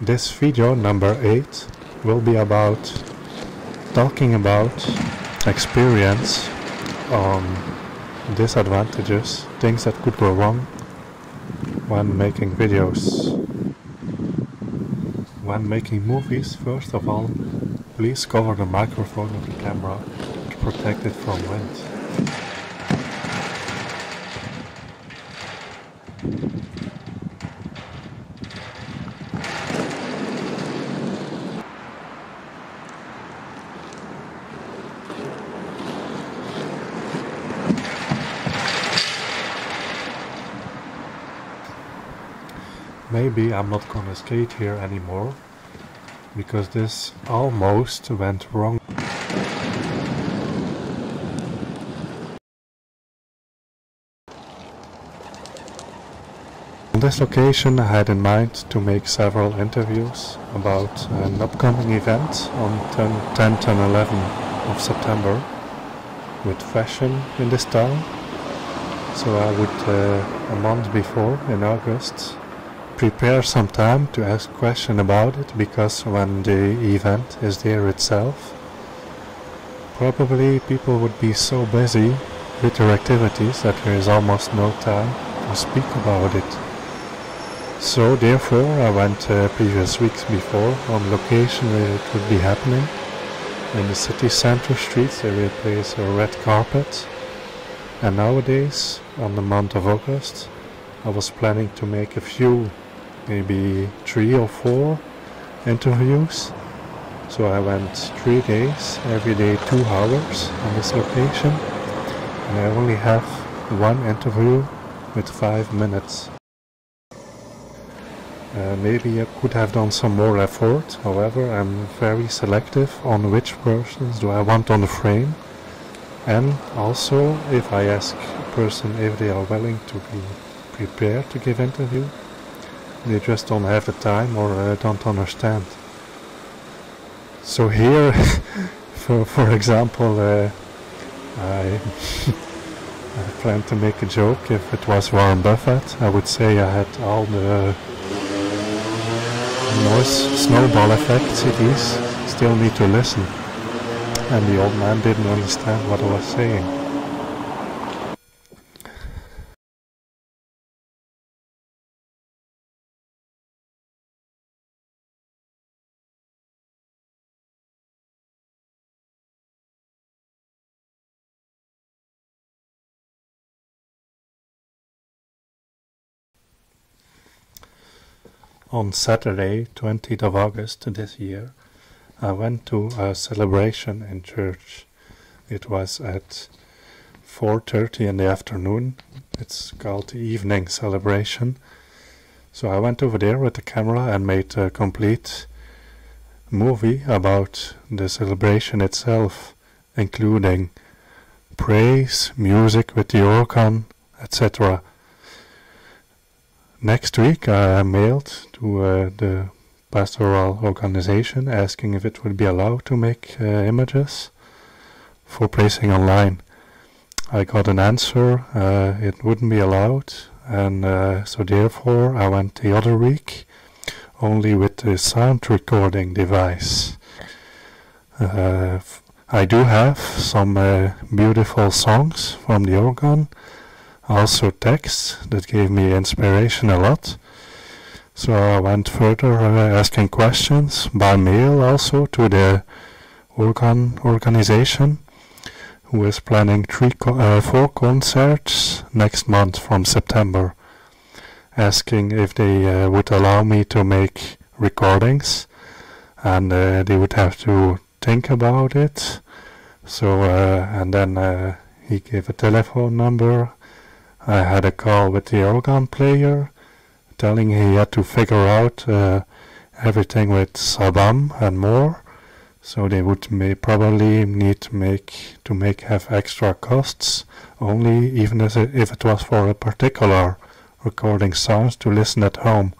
This video number 8 will be about talking about experience on disadvantages, things that could go wrong when making videos. When making movies, first of all, please cover the microphone of the camera to protect it from wind. Maybe I'm not gonna skate here anymore, because this almost went wrong. On this occasion I had in mind to make several interviews about an upcoming event on 10th and 11th of September with fashion in this town. So I would, a month before, in August, prepare some time to ask questions about it, because when the event is there itself, probably people would be so busy with their activities that there is almost no time to speak about it. So therefore I went previous weeks before on location where it would be happening. In the city center streets they will place a red carpet, and nowadays, on the month of August, I was planning to make a few, maybe 3 or 4 interviews. So I went 3 days, every day 2 hours on this location, and I only have one interview with 5 minutes. Maybe I could have done some more effort, however I'm very selective on which persons do I want on the frame, and also if I ask a person if they are willing to be prepared to give interview, they just don't have the time or don't understand. So here, for example, I plan to make a joke. If it was Warren Buffett, I would say I had all the noise snowball effect cities still need to listen. And the old man didn't understand what I was saying. On Saturday, 20th of August this year, I went to a celebration in church. It was at 4:30 in the afternoon. It's called the evening celebration. So I went over there with the camera and made a complete movie about the celebration itself, including praise, music with the organ, etc. Next week I mailed to the pastoral organization asking if it would be allowed to make images for placing online. I got an answer, it wouldn't be allowed, and so therefore I went the other week only with the sound recording device. I do have some beautiful songs from the organ, also texts that gave me inspiration a lot. So I went further asking questions by mail also to the organ organization, who is planning 4 concerts next month from September, asking if they would allow me to make recordings, and they would have to think about it. So and then he gave a telephone number. I had a call with the organ player, telling he had to figure out everything with Sabam and more. So they would probably need to have extra costs, only even if it was for a particular recording sounds to listen at home.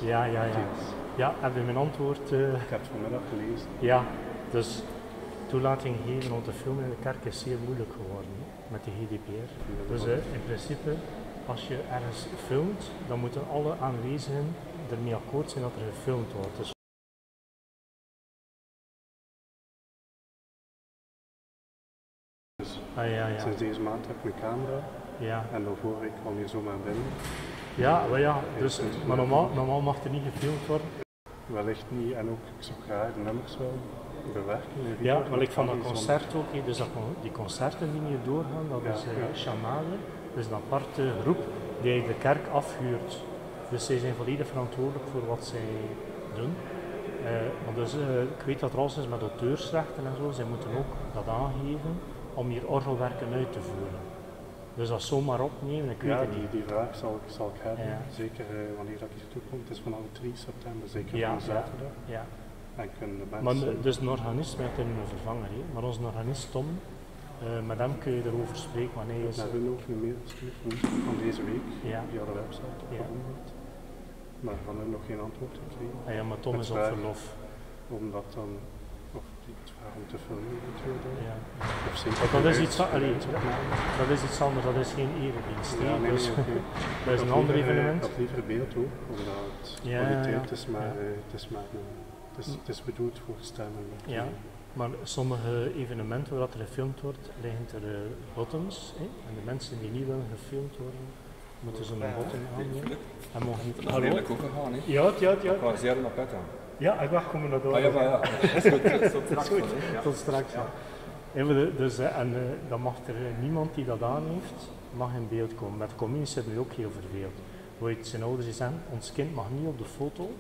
Ja. Ja, heb je mijn antwoord? Ik heb het vanmiddag gelezen. Ja, dus toelating geven om te filmen in de kerk is zeer moeilijk geworden met de GDPR. Dus in principe, als je ergens filmt, dan moeten alle aanwezigen ermee akkoord zijn dat er gefilmd wordt. Dus sinds deze maand heb ik een camera en dan vorige week kwam je zomaar binnen. Dus, maar normaal mag er niet gefilmd worden. Wellicht niet, en ook ik zou graag de nummers wel bewerken. Ja, maar ik van dat concert ook, dus die concerten die hier doorgaan, dat is Chanade, dat is een aparte groep die de kerk afhuurt. Dus zij zijn volledig verantwoordelijk voor wat zij doen. Ik weet dat er alles is met auteursrechten en zo, zij moeten ook dat aangeven om hier orgelwerken uit te voeren. Dus dat zomaar opnemen, ik weet het niet. Die vraag zal ik hebben, zeker wanneer dat hier toe komt. Het is vanaf 3 september, zeker van zaterdag. Ja. En kunnen de mensen... Maar dus een organist, we hebben een vervanger, maar onze organist Tom, met hem kun je erover spreken wanneer je... We hebben ook een mail gestuurd van deze week, via de website. Maar van hen nog geen antwoord gekregen. Ja, maar Tom is op verlof. Omdat dan... Of iets vragen om te filmen natuurlijk. Ja. Dat is iets anders, dat is geen eredienst. Dat is een ander evenement. Ik had liever beeld ook, omdat het is maar het is bedoeld voor stemmen. Ja, maar sommige evenementen waar er gefilmd wordt, liggen er buttons. En de mensen die niet willen gefilmd worden, moeten zo'n button aannemen. En mogen niet... Dat is redelijk ook gegaan, hè? Ja. Ik was zeer naar pet aan. Ja, ik wacht, komen naar door. Ja. Dat is goed, tot straks. Tot straks, ja. Dan mag er niemand die dat aan heeft, mag in beeld komen. Met de communes zit nu ook heel verveeld. Hoe zijn ouders die zeggen, ons kind mag niet op de foto.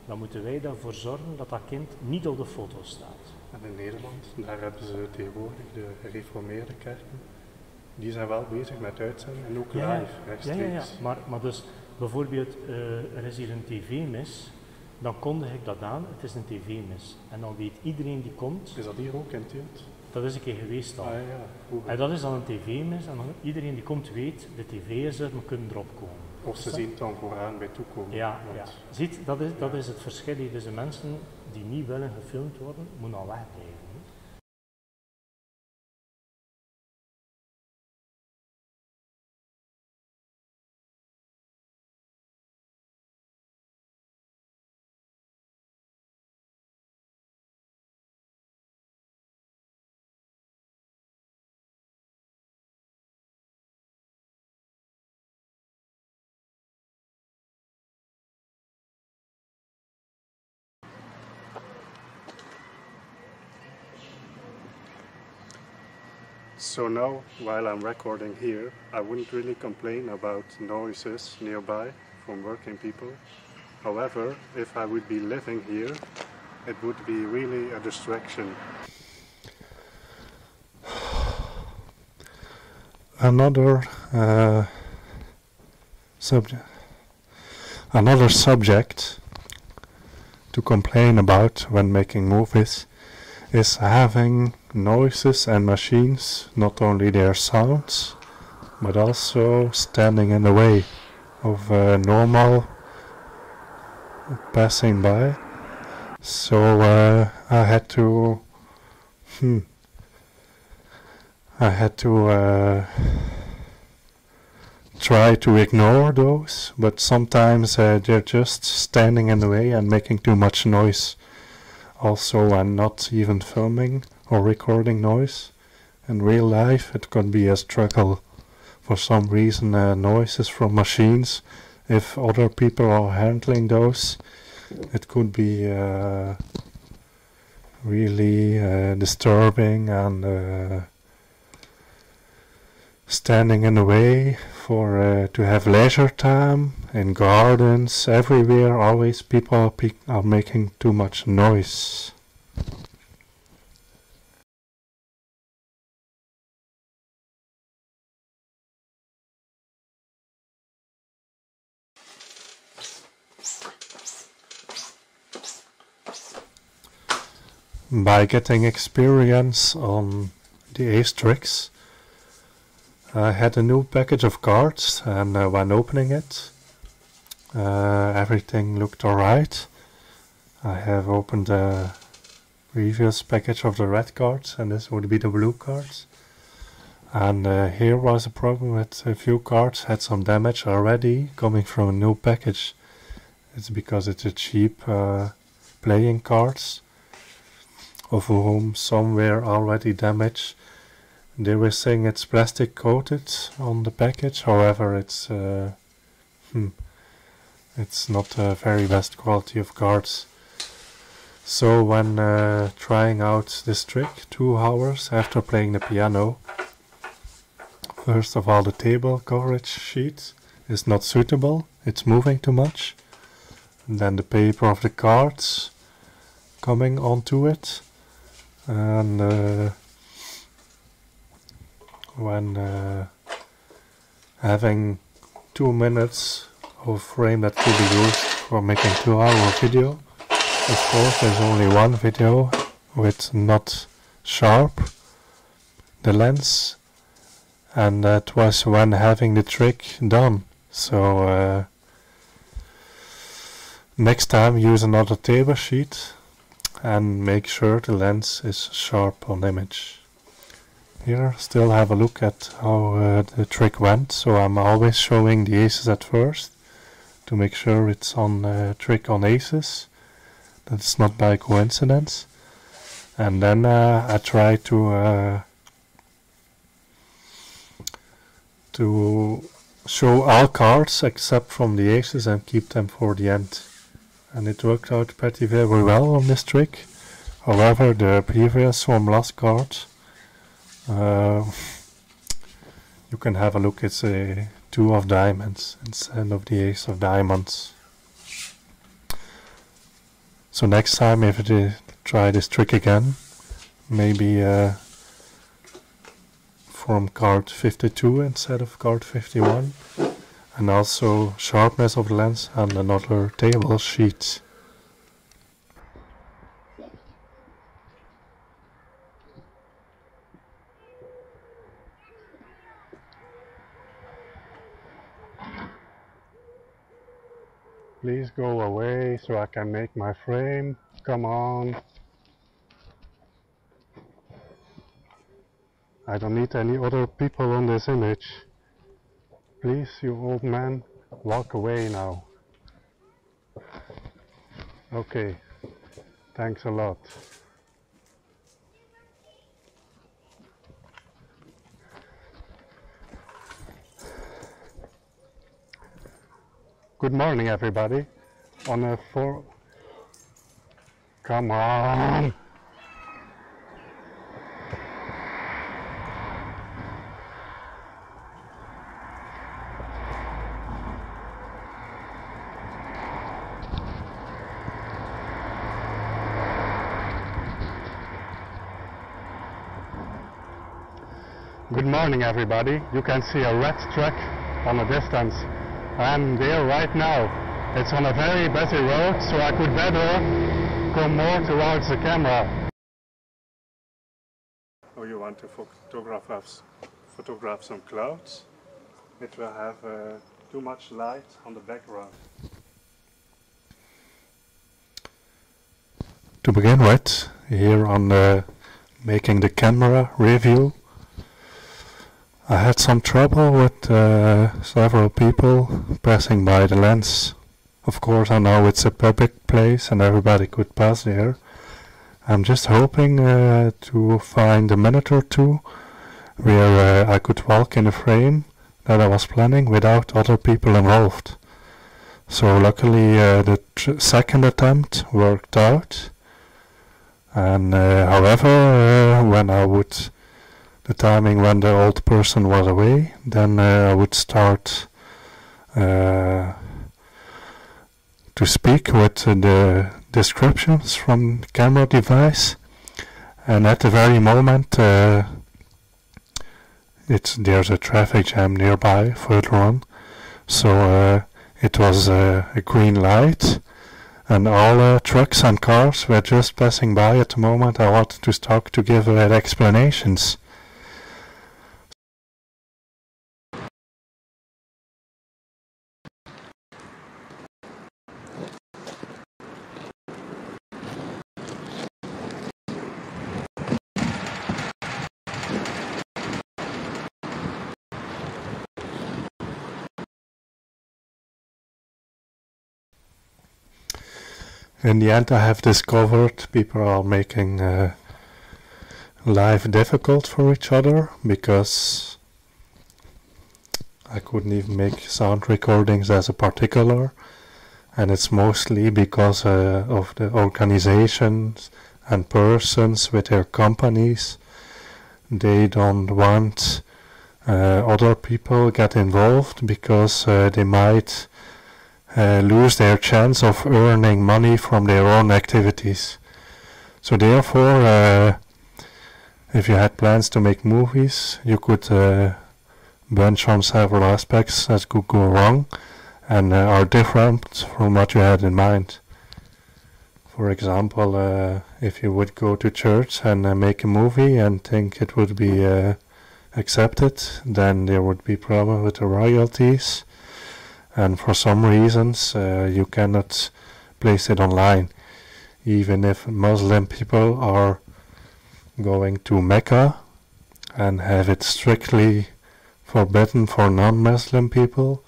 Dan moeten wij ervoor zorgen dat dat kind niet op de foto staat. En in Nederland, daar hebben ze tegenwoordig de gereformeerde kerken. Die zijn wel bezig met uitzending en ook live, rechtstreeks. Ja. Maar dus bijvoorbeeld, er is hier een tv-mis. Dan kondig ik dat aan, het is een tv-mis. En dan weet iedereen die komt... Is dat hier ook in Tielt? Dat is een keer geweest al. Ja. En dat is dan een tv-mis en dan iedereen die komt weet, de tv is er, we kunnen erop komen. Of ze zien het dan vooraan bij toekomen. Ja. Ziet, dat is het verschil. Dus de mensen die niet willen gefilmd worden, moeten al wegblijven. So now, while I'm recording here, I wouldn't really complain about noises nearby from working people. However, if I would be living here, it would be really a distraction. Another subject to complain about when making movies is having noises and machines, not only their sounds, but also standing in the way of normal passing by. So I had to try to ignore those, but sometimes they're just standing in the way and making too much noise. Also, I'm not even filming or recording noise. In real life, it could be a struggle. For some reason, noises from machines, if other people are handling those, it could be really disturbing and standing in the way for to have leisure time in gardens everywhere. Always people are making too much noise. By getting experience on the Asterix, I had a new package of cards, and when opening it, Everything looked alright. I have opened the previous package of the red cards, and this would be the blue cards. And here was a problem with a few cards had some damage already coming from a new package. It's because it's a cheap playing cards, of whom some were already damaged. They were saying it's plastic coated on the package, however it's not the very best quality of cards. So when trying out this trick 2 hours after playing the piano, first of all the table coverage sheet is not suitable, it's moving too much. And then the paper of the cards coming onto it, and when having 2 minutes of frame that could be used for making 2-hour video. Of course there's only one video with not sharp, the lens, and that was when having the trick done. So next time use another table sheet and make sure the lens is sharp on image. Here still have a look at how the trick went, so I'm always showing the aces at first to make sure it's on trick on aces, that it's not by coincidence, and then I try to show all cards except from the aces and keep them for the end. And it worked out pretty very well on this trick. However, the previous one last card, you can have a look, it's a 2 of diamonds instead of the ace of diamonds. So next time if I try this trick again, maybe from card 52 instead of card 51, and also sharpness of the lens and another table sheet. Please go away so I can make my frame. Come on. I don't need any other people on this image. Please, you old man, walk away now. Okay, thanks a lot. Good morning, everybody. On a Come on! Good morning, everybody. You can see a red truck on a distance. I'm there right now. It's on a very busy road, so I could better come more towards the camera. Oh, you want to photograph some clouds? It will have too much light on the background. To begin with, here on making the camera review, I had some trouble with several people passing by the lens. Of course I know it's a public place and everybody could pass there. I'm just hoping to find a minute or two where I could walk in a frame that I was planning without other people involved. So luckily the second attempt worked out, and however when I would the timing when the old person was away, then I would start to speak with the descriptions from the camera device, and at the very moment there's a traffic jam nearby further on, so it was a green light and all trucks and cars were just passing by at the moment I wanted to stop to give explanations. In the end, I have discovered people are making life difficult for each other, because I couldn't even make sound recordings as a particular, and it's mostly because of the organizations and persons with their companies. They don't want other people get involved, because they might lose their chance of earning money from their own activities. So therefore, if you had plans to make movies, you could bunch on several aspects that could go wrong and are different from what you had in mind. For example, if you would go to church and make a movie and think it would be accepted, then there would be problem with the royalties, and for some reasons you cannot place it online. Even if Muslim people are going to Mecca and have it strictly forbidden for non-Muslim people,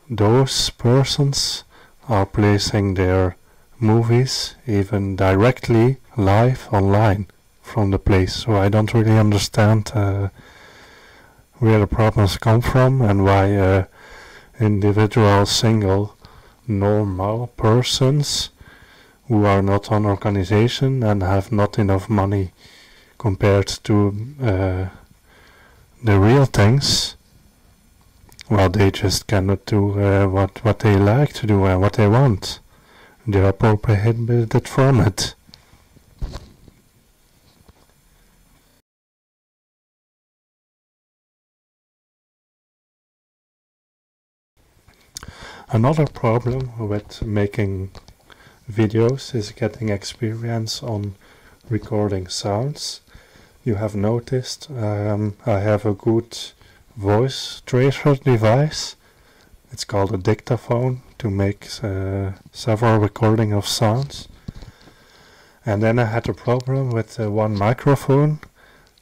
those persons are placing their movies even directly live online from the place. So I don't really understand where the problems come from, and why individual single normal persons who are not an organization and have not enough money compared to the real things, well, they just cannot do what they like to do and what they want. They are prohibited from it. Another problem with making videos is getting experience on recording sounds. You have noticed I have a good voice tracer device. It's called a dictaphone, to make several recording of sounds. And then I had a problem with one microphone.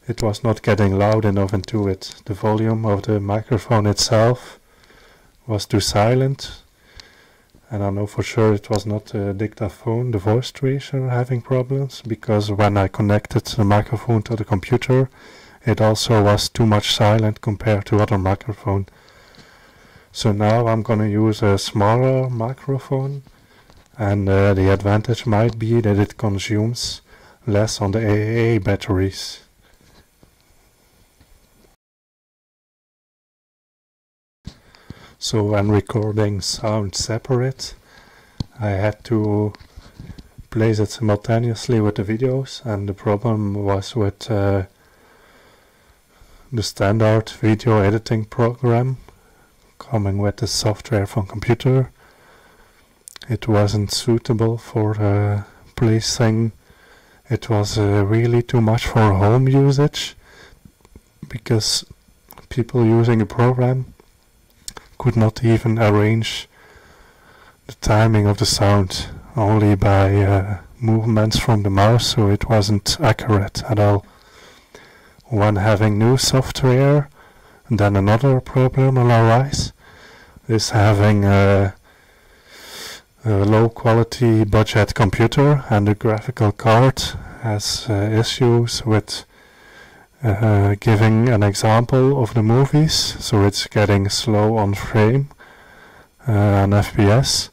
It was not getting loud enough into it. The volume of the microphone itself was too silent. And I know for sure it was not the dictaphone, the voice tracer, having problems, because when I connected the microphone to the computer, it also was too much silent compared to other microphone. So now I'm gonna use a smaller microphone, and the advantage might be that it consumes less on the AA batteries. So when recording sound separate, I had to place it simultaneously with the videos, and the problem was with the standard video editing program coming with the software from computer. It wasn't suitable for placing. It was really too much for home usage, because people using a program could not even arrange the timing of the sound, only by movements from the mouse, so it wasn't accurate at all. When having new software, then another problem will arise, is having a low quality budget computer, and the graphical card has issues with giving an example of the movies, so it's getting slow on frame and FPS.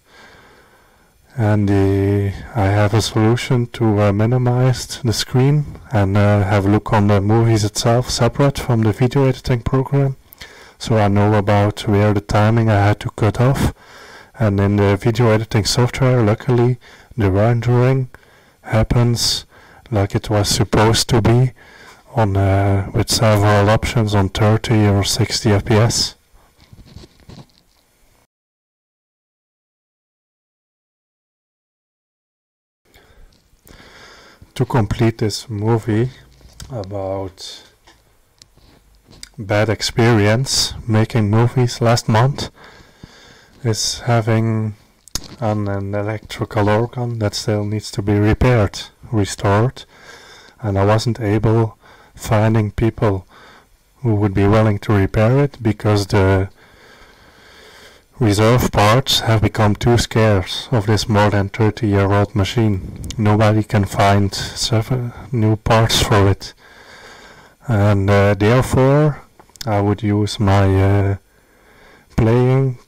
And I have a solution to minimize the screen and have a look on the movies itself separate from the video editing program, so I know about where the timing I had to cut off. And in the video editing software, luckily, the rendering happens like it was supposed to be, on with several options on 30 or 60 FPS. To complete this movie about bad experience making movies last month, is having an electrical organ that still needs to be repaired, restored, and I wasn't able finding people who would be willing to repair it, because the reserve parts have become too scarce of this more than 30-year-old machine. Nobody can find new parts for it. And therefore I would use my playing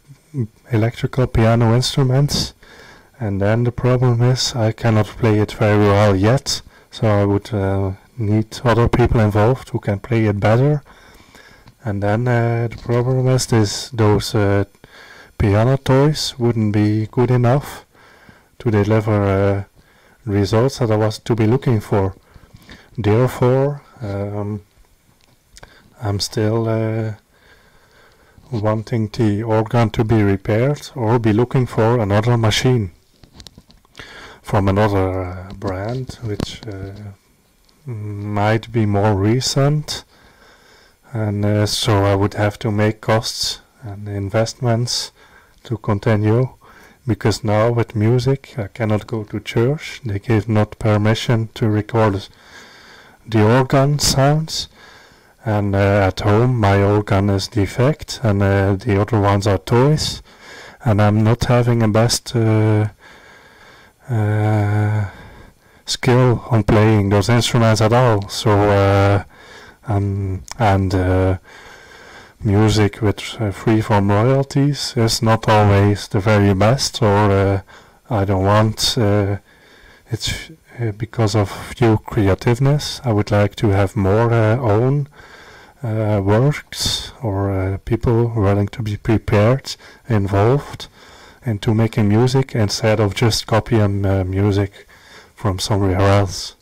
electrical piano instruments, and then the problem is I cannot play it very well yet, so I would need other people involved who can play it better. And then the problem is those piano toys wouldn't be good enough to deliver results that I was to be looking for. Therefore I'm still wanting the organ to be repaired, or be looking for another machine from another brand which might be more recent, and so I would have to make costs and investments to continue, because now with music I cannot go to church. They give not permission to record the organ sounds, and at home my organ is defect, and the other ones are toys, and I'm not having a best skill on playing those instruments at all. So music with free from royalties is not always the very best, or I don't want it's because of few creativeness. I would like to have more own works, or people willing to be prepared, involved into making music, instead of just copying music from somewhere else.